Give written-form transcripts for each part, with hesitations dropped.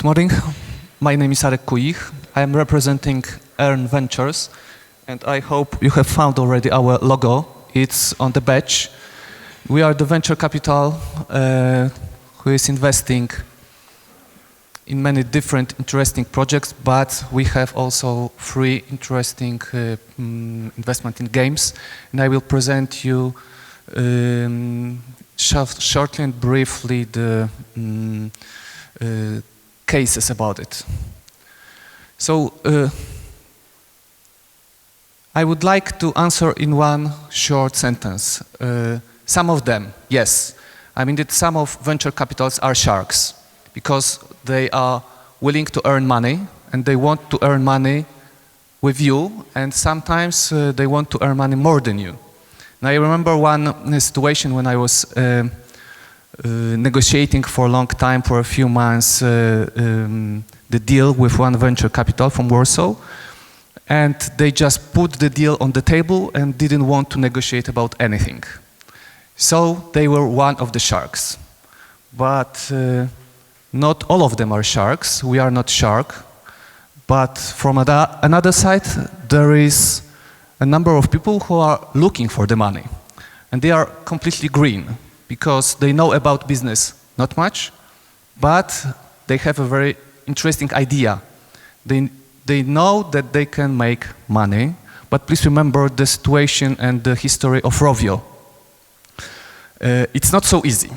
Good morning. My name is Arek Kuich. I am representing Erne Ventures, and I hope you have found already our logo. It's on the badge. We are the venture capital who is investing in many different interesting projects, but we have also three interesting investment in games, and I will present you shortly and briefly the cases about it. So I would like to answer in one short sentence. Some of them, yes. I mean that some of venture capitals are sharks because they are willing to earn money and they want to earn money with you, and sometimes they want to earn money more than you. Now I remember one situation when I was negotiating for a long time, for a few months, the deal with one venture capital from Warsaw, and they just put the deal on the table and didn't want to negotiate about anything. So they were one of the sharks. But not all of them are sharks. We are not shark. But from another side, there is a number of people who are looking for the money. And they are completely green, because they know about business not much, but they have a very interesting idea. They know that they can make money, but please remember the situation and the history of Rovio. It's not so easy.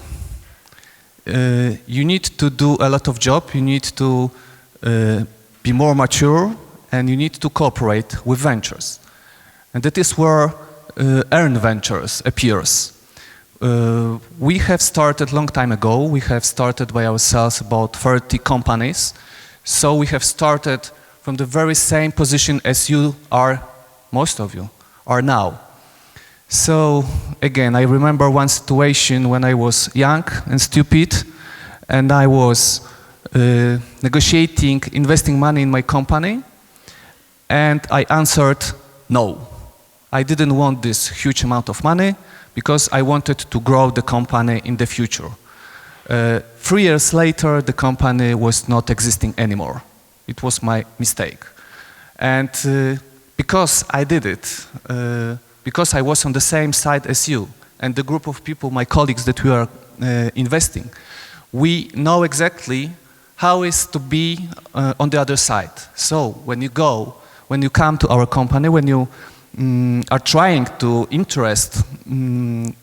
You need to do a lot of job, you need to be more mature, and you need to cooperate with ventures. And that is where Erne Ventures appears. We have started a long time ago. We have started by ourselves about 30 companies. So we have started from the very same position as you are, most of you, are now. So again, I remember one situation when I was young and stupid, and I was negotiating, investing money in my company, and I answered no. I didn't want this huge amount of money because I wanted to grow the company in the future. 3 years later, the company was not existing anymore. It was my mistake. And because I did it, because I was on the same side as you, and the group of people, my colleagues that we are investing, we know exactly how it is to be on the other side. So when you come to our company, when you are trying to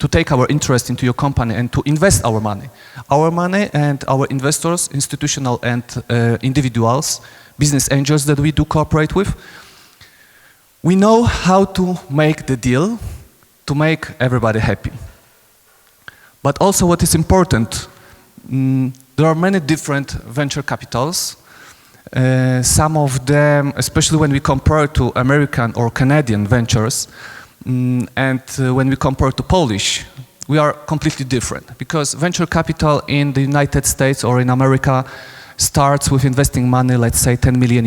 take our interest into your company and to invest our money and our investors, institutional and individuals, business angels that we do cooperate with, we know how to make the deal to make everybody happy. But also what is important, there are many different venture capitals. Some of them, especially when we compare to American or Canadian ventures, and when we compare to Polish, we are completely different. Because venture capital in the United States or in America starts with investing money, let's say $10 million.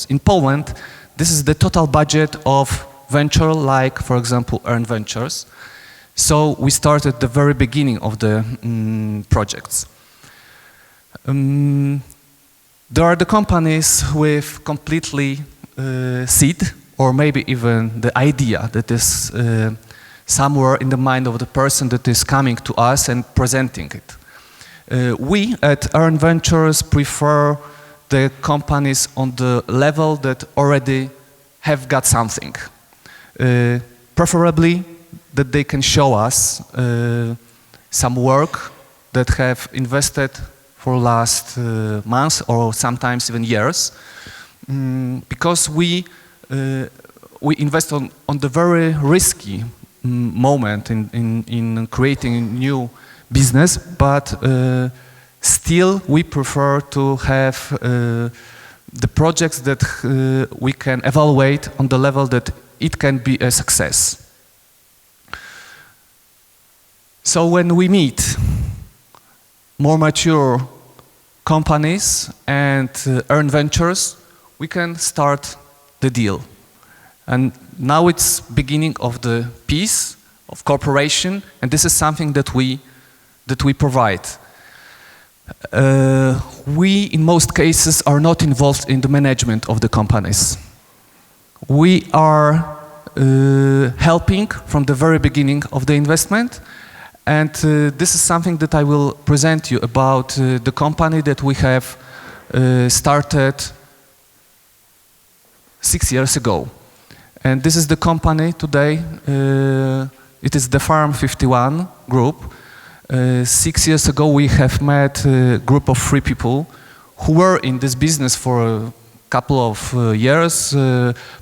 In Poland, this is the total budget of venture, like, for example, Erne Ventures. So we start at the very beginning of the projects. There are the companies with completely seed, or maybe even the idea that is somewhere in the mind of the person that is coming to us and presenting it. We at Erne Ventures prefer the companies on the level that already have got something. Preferably that they can show us some work that have invested for last months or sometimes even years, because we invest on the very risky moment in creating a new business, but still we prefer to have the projects that we can evaluate on the level that it can be a success. So when we meet more mature companies and Erne Ventures, we can start the deal. And now it's beginning of the piece of cooperation, and this is something that we provide. We, in most cases, are not involved in the management of the companies. We are helping from the very beginning of the investment, and this is something that I will present you about the company that we have started 6 years ago. And this is the company today. It is the Farm 51 group. 6 years ago, we have met a group of 3 people who were in this business for a couple of years,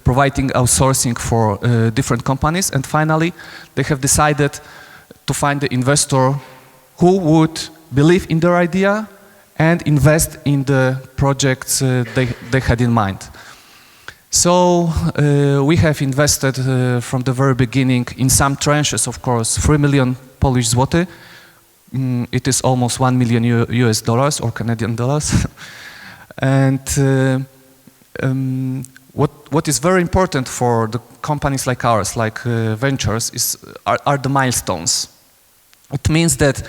providing outsourcing for different companies. And finally, they have decided to find the investor who would believe in their idea and invest in the projects they had in mind. So we have invested from the very beginning in some tranches, of course, 3 million Polish zloty. It is almost 1 million US dollars or Canadian dollars. And what is very important for the companies like ours, like Ventures, are the milestones. It means that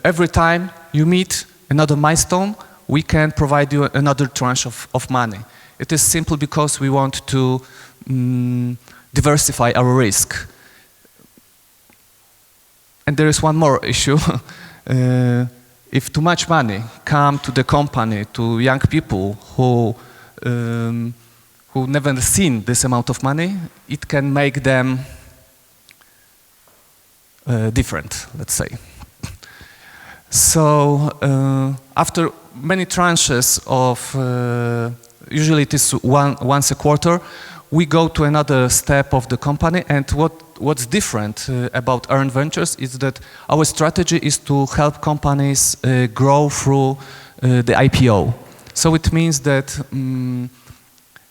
every time you meet another milestone, we can provide you another tranche of money. It is simply because we want to diversify our risk. And there is one more issue. If too much money comes to the company, to young people who never seen this amount of money, it can make them different, let's say. So after many tranches of, usually it is once a quarter, we go to another step of the company. And what's different about Erne Ventures is that our strategy is to help companies grow through the IPO. So it means that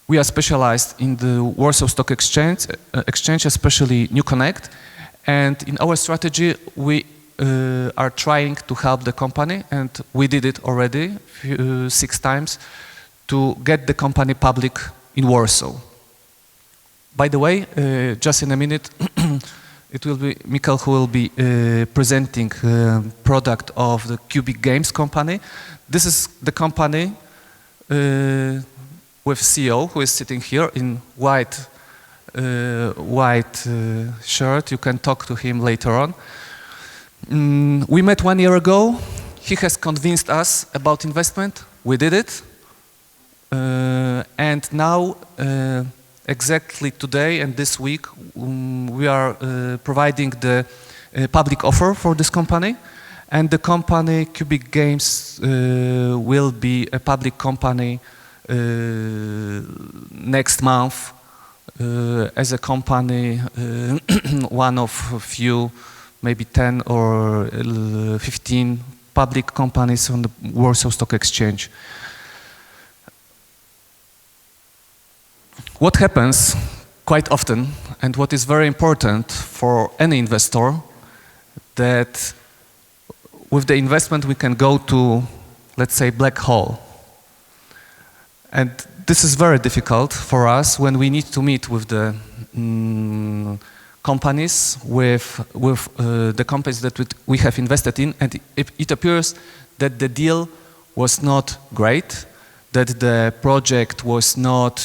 we are specialized in the Warsaw Stock Exchange, especially New Connect. And in our strategy, we are trying to help the company, and we did it already 6 times, to get the company public in Warsaw. By the way, just in a minute, it will be Mikkel who will be presenting product of the Kuich Games company. This is the company with CEO who is sitting here in white shirt. You can talk to him later on. We met 1 year ago. He has convinced us about investment. We did it. And now, exactly today and this week, we are providing the public offer for this company. And the company, Kuich Games, will be a public company next month as a company, one of few, maybe 10 or 15 public companies on the Warsaw Stock Exchange. What happens quite often, and what is very important for any investor, that with the investment we can go to, let's say, black hole. And this is very difficult for us when we need to meet with the companies, with the companies that we have invested in, and it appears that the deal was not great, that the project was not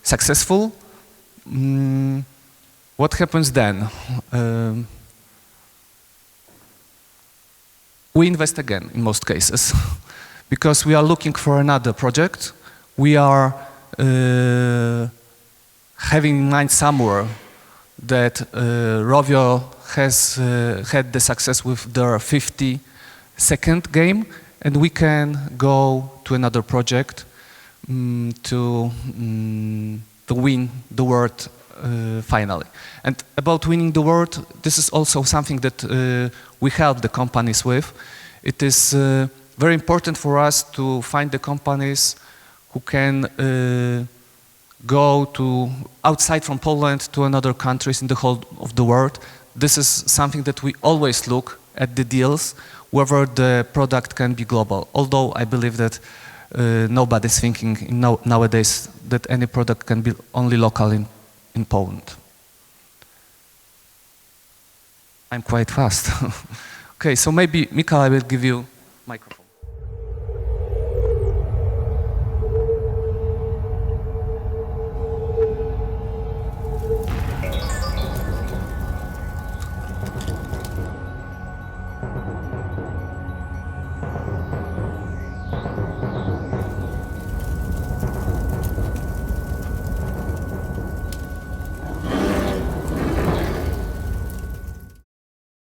successful. What happens then? We invest again in most cases because we are looking for another project. We are having in mind somewhere that Rovio has had the success with their 52nd game, and we can go to another project to win the world finally. And about winning the world, this is also something that we help the companies with. It is very important for us to find the companies who can go to outside from Poland to another countries in the whole of the world. This is something that we always look at the deals, whether the product can be global. Although I believe that nobody's thinking nowadays that any product can be only local in Poland. I'm quite fast. Okay, so maybe Mikkel, I will give you microphone.